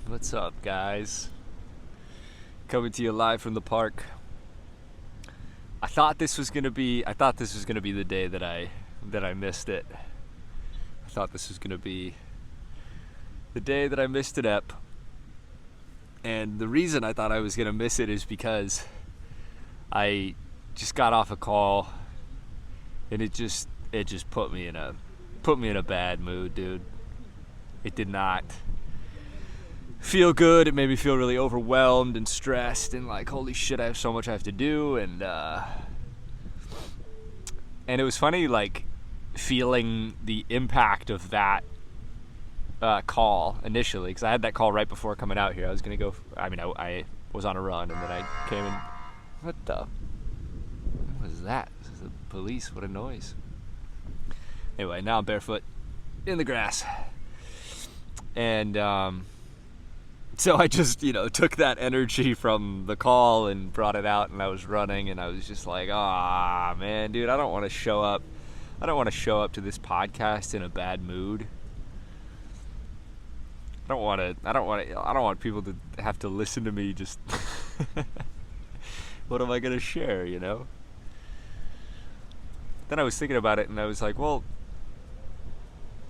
What's up, guys? Coming to you live from the park. I thought this was gonna be the day that I missed it. I thought this was gonna be the day that I missed an ep. And the reason I thought I was gonna miss it is because I just got off a call, and it just put me in a bad mood, dude. It did not feel good. It made me feel really overwhelmed and stressed and like, holy shit, I have so much I have to do. And it was funny, like, feeling the impact of that call initially, because I had that call right before coming out here. I was gonna go. I was on a run, and then I came in. What was that? This is the police. What a noise. Anyway, now I'm barefoot in the grass, and so I just, took that energy from the call and brought it out, and I was running, and I was just like, man, dude, I don't want to show up to this podcast in a bad mood. I don't want people to have to listen to me just what am I going to share, Then I was thinking about it, and I was like, well,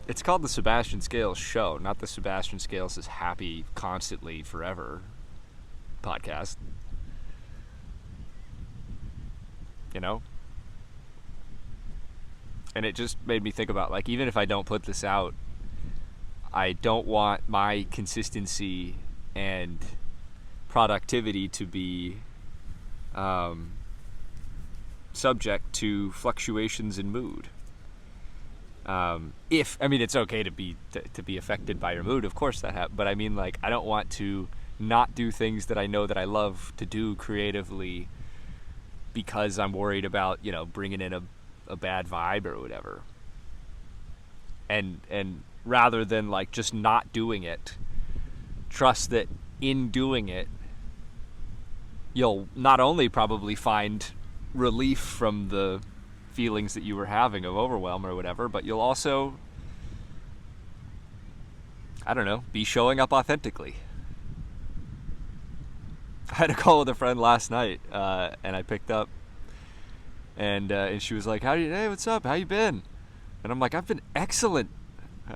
it's called the Sebastian Scales Show, not the Sebastian Scales is Happy Constantly Forever podcast. And it just made me think about, like, even if I don't put this out, I don't want my consistency and productivity to be subject to fluctuations in mood. It's okay to be affected by your mood, of course but I mean, like, I don't want to not do things that I know that I love to do creatively because I'm worried about, bringing in a bad vibe or whatever. And rather than, like, just not doing it, trust that in doing it, you'll not only probably find relief from the feelings that you were having of overwhelm or whatever, but you'll also, be showing up authentically. I had a call with a friend last night, and I picked up, and she was like, hey, what's up? How you been? And I'm like, I've been excellent.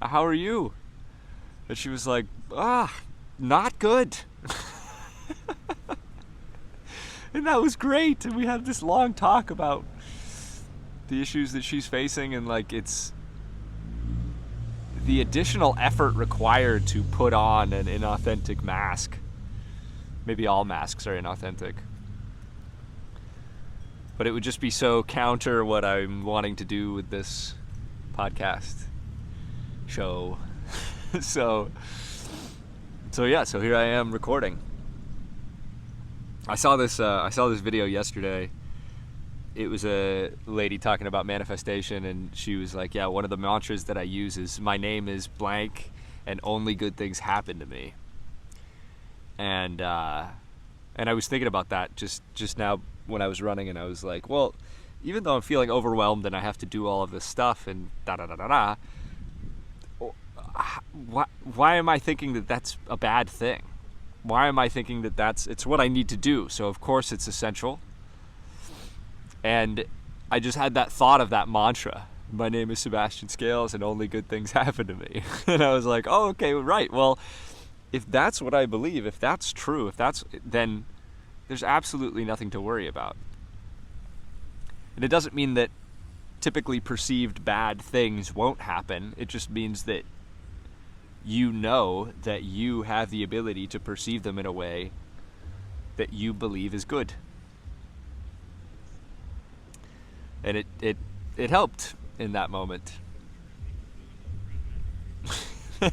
How are you? And she was like, not good. And that was great. And we had this long talk about the issues that she's facing, and, like, it's the additional effort required to put on an inauthentic mask. Maybe all masks are inauthentic, but it would just be so counter what I'm wanting to do with this podcast show. so here I am recording. I saw this video yesterday. It was a lady talking about manifestation, and she was like, yeah, one of the mantras that I use is, my name is blank and only good things happen to me. And I was thinking about that just now when I was running, and I was like, well, even though I'm feeling overwhelmed and I have to do all of this stuff and why am I thinking that that's a bad thing? Why am I thinking that it's what I need to do? So of course it's essential. And I just had that thought of that mantra. My name is Sebastian Scales and only good things happen to me. And I was like, oh, okay, right. Well, if that's what I believe, if that's true, then there's absolutely nothing to worry about. And it doesn't mean that typically perceived bad things won't happen. It just means that you know that you have the ability to perceive them in a way that you believe is good. And it helped in that moment.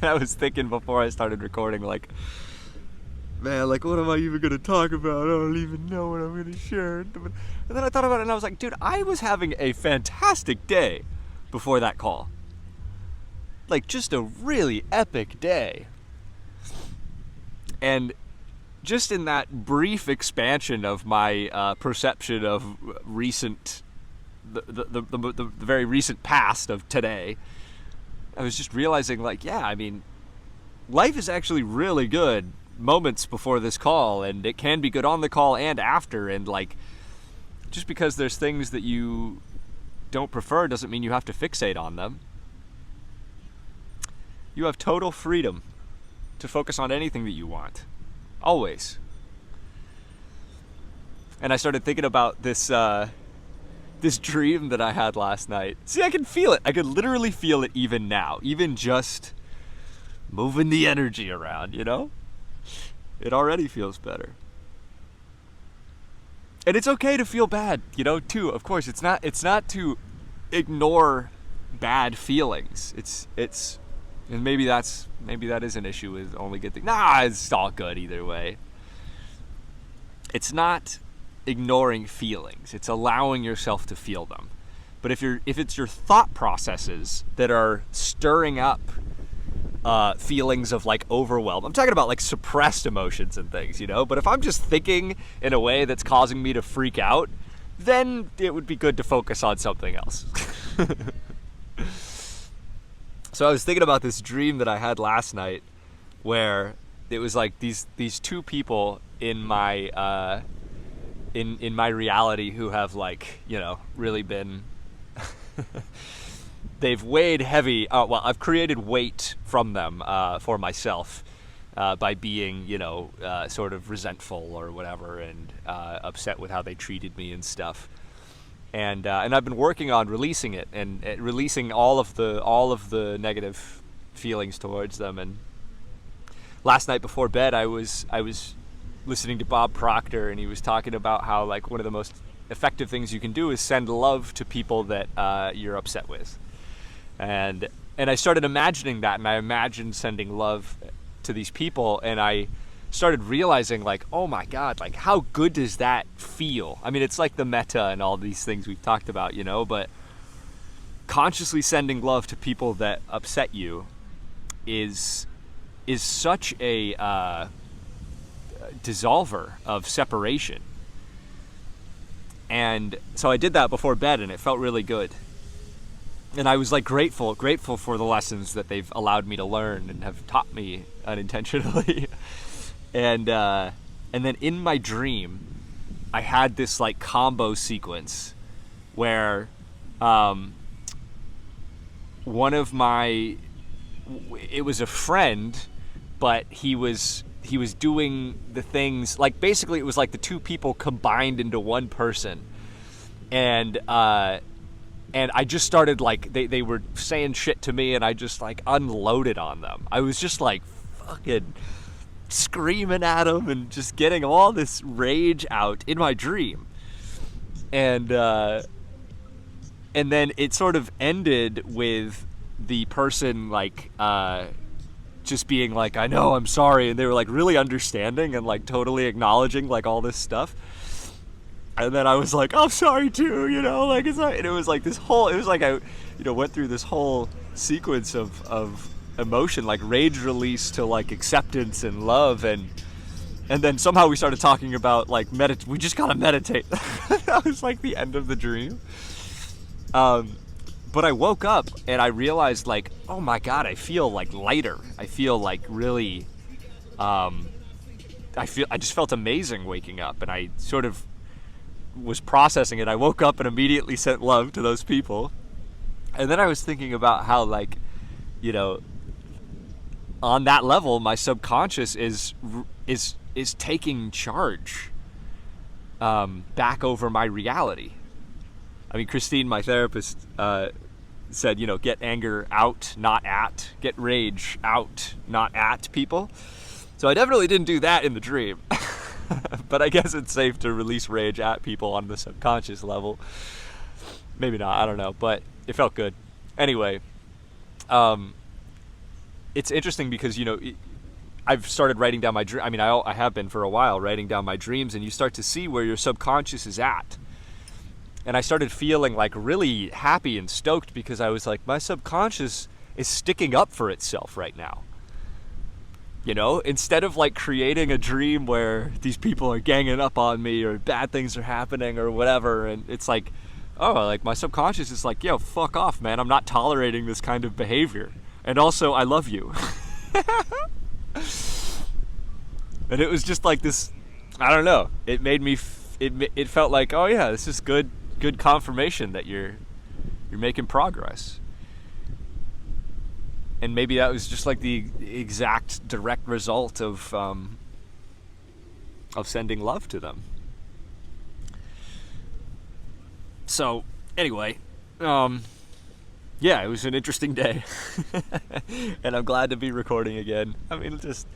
I was thinking before I started recording, like, man, like, what am I even going to talk about? I don't even know what I'm going to share. And then I thought about it, and I was like, dude, I was having a fantastic day before that call. Like, just a really epic day. And just in that brief expansion of my perception of the very recent past of today, I was just realizing, like, yeah, I mean, life is actually really good moments before this call, and it can be good on the call and after. And like, just because there's things that you don't prefer doesn't mean you have to fixate on them. You have total freedom to focus on anything that you want. Always. And I started thinking about this this dream that I had last night. See, I can feel it. I could literally feel it even now. Even just moving the energy around, you know? It already feels better. And it's okay to feel bad, you know, too. Of course, it's not to ignore bad feelings. It's and maybe that is an issue with only good things. Nah, it's all good either way. It's not ignoring feelings. It's allowing yourself to feel them. But if it's your thought processes that are stirring up feelings of like overwhelm. I'm talking about like suppressed emotions and things, you know? But if I'm just thinking in a way that's causing me to freak out, then it would be good to focus on something else. So I was thinking about this dream that I had last night where it was like these two people in my in my reality who have, like, you know, really been they've weighed heavy. Well, I've created weight from them for myself by being, you know, sort of resentful or whatever, and upset with how they treated me and stuff. And I've been working on releasing it and releasing all of the negative feelings towards them. And last night before bed, I was listening to Bob Proctor, and he was talking about how, like, one of the most effective things you can do is send love to people that you're upset with. And I started imagining that, and I imagined sending love to these people, and I started realizing, like, oh my God, like, how good does that feel? I mean, it's like the meta and all these things we've talked about, you know, but consciously sending love to people that upset you is such a dissolver of separation. And so I did that before bed, and it felt really good. And I was like grateful for the lessons that they've allowed me to learn and have taught me unintentionally. And then in my dream, I had this like combo sequence where one of my, it was a friend, but he was doing the things, like, basically it was like the two people combined into one person. And I just started, like, they were saying shit to me, and I just, like, unloaded on them. I was just, like, fucking screaming at them and just getting all this rage out in my dream. And then it sort of ended with the person, like, just being like, I know, I'm sorry. And they were, like, really understanding and, like, totally acknowledging, like, all this stuff. And then I was like, I'm sorry too, you know, like, it's like, and it was like this whole, it was like I, you know, went through this whole sequence of emotion, like rage release to like acceptance and love, and then somehow we started talking about like we just gotta meditate. That was like the end of the dream. But I woke up and I realized, like, oh my God, I feel like lighter. I feel like really, I just felt amazing waking up, and I sort of was processing it. I woke up and immediately sent love to those people. And then I was thinking about how, like, you know, on that level, my subconscious is taking charge back over my reality. I mean, Christine, my therapist, said, you know, get anger out, not at. Get rage out, not at people. So I definitely didn't do that in the dream. But I guess it's safe to release rage at people on the subconscious level. Maybe not, I don't know, but it felt good. Anyway, it's interesting because, you know, I've started writing down my dream. I mean, I have been for a while writing down my dreams, and you start to see where your subconscious is at. And I started feeling like really happy and stoked because I was like, my subconscious is sticking up for itself right now. You know, instead of like creating a dream where these people are ganging up on me or bad things are happening or whatever, and it's like, oh, like my subconscious is like, yo, fuck off, man. I'm not tolerating this kind of behavior. And also, I love you. And it was just like this, I don't know, it made me it felt like, oh yeah, this is good confirmation that you're making progress. And maybe that was just like the exact direct result of sending love to them. So anyway, yeah, it was an interesting day. And I'm glad to be recording again. I mean, just,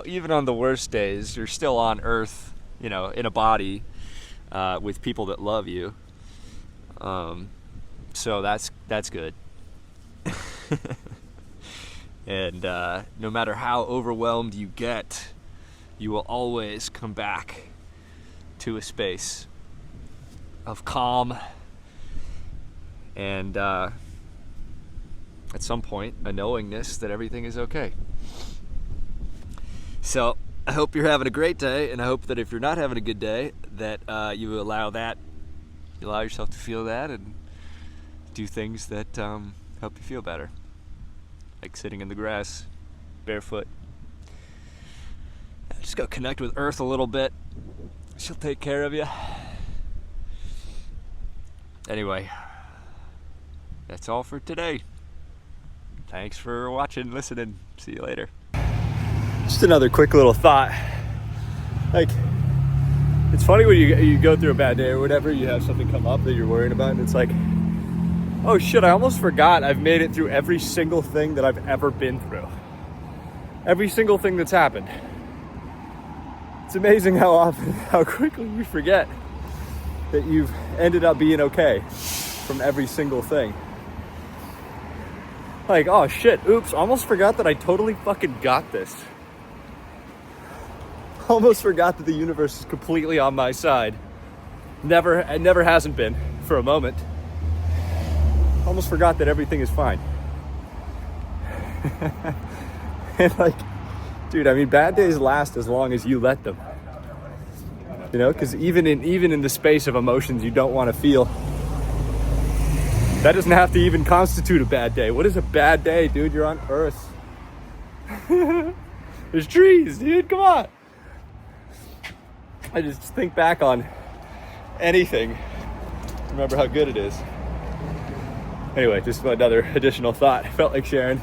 even on the worst days, you're still on Earth, in a body with people that love you. So that's good. And no matter how overwhelmed you get, you will always come back to a space of calm and at some point a knowingness that everything is okay. So I hope you're having a great day, and I hope that if you're not having a good day, that you allow yourself to feel that and do things that help you feel better, like sitting in the grass barefoot. Just go connect with Earth a little bit. She'll take care of you. Anyway, that's all for today. Thanks for watching, listening. See you later. Just another quick little thought. Like, it's funny when you go through a bad day or whatever, you have something come up that you're worrying about, and it's like, oh shit, I almost forgot I've made it through every single thing that I've ever been through. Every single thing that's happened. It's amazing how quickly we forget that you've ended up being okay from every single thing. Like, oh shit, oops, almost forgot that I totally fucking got this. Almost forgot that the universe is completely on my side. It never hasn't been for a moment. Almost forgot that everything is fine. And like, dude, I mean, bad days last as long as you let them. Because even in the space of emotions you don't want to feel, that doesn't have to even constitute a bad day. What is a bad day, dude? You're on Earth. There's trees, dude. Come on. I just think back on anything. Remember how good it is. Anyway, just another additional thought. I felt like sharing.